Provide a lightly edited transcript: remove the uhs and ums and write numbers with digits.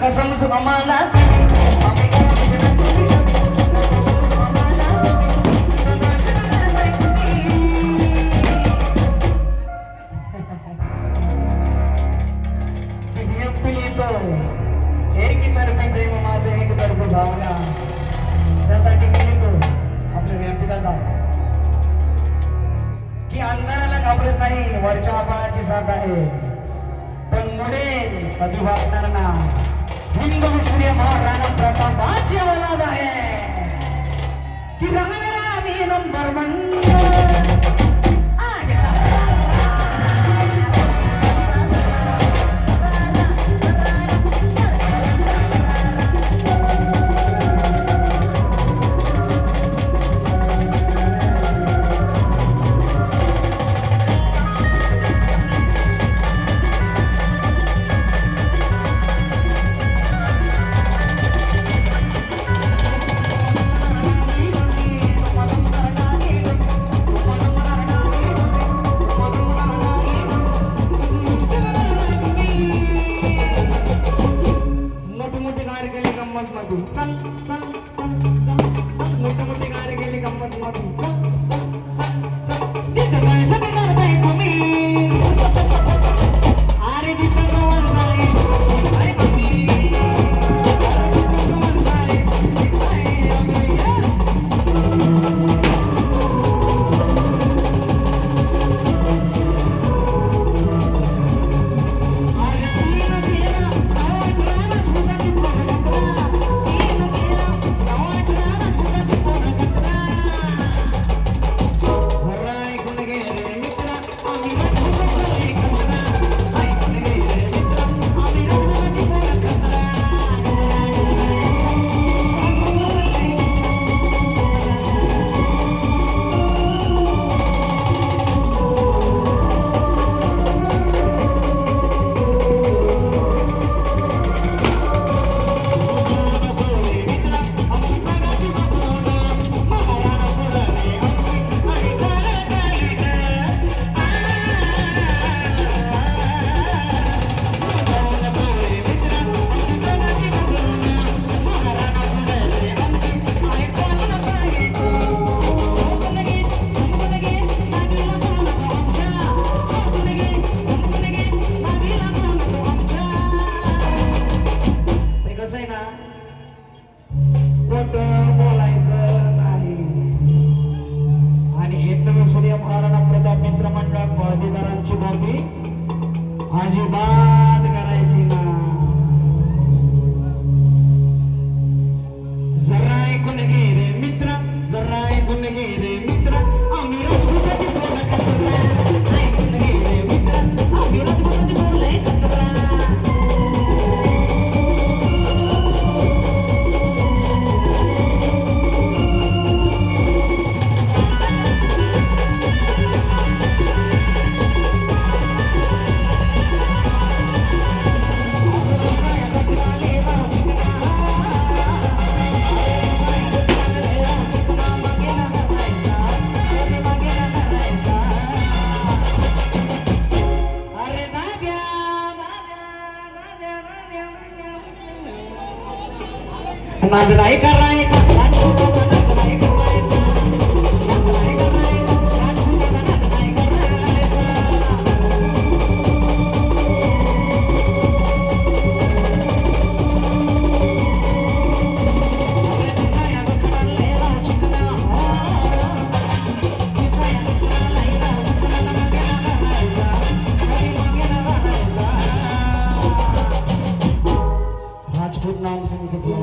कसम से आम्हाला एकतर्फी प्रेम माझे एकतर्फी भावना त्यासाठी मी लिहितो आपल्या व्यापीला की अंधाराला घाबरत नाही वरच्या आभाळाची साथ आहे पण मुळे कधी वागणार ना हिंदू सूर्य महाराणा प्रतापाची औलाद आहे की रंगणारा आम्ही नंबर 1 अजिबात करायची ना जरा ऐकून घे रे मित्र जरा ऐकून घे रे मित्र आम्ही राजपुताची बोला करतो ऐकून घे रे मित्र आम्ही राजपुताची बोला करतो नाद नाही करायचा राजपूत नाम संगीत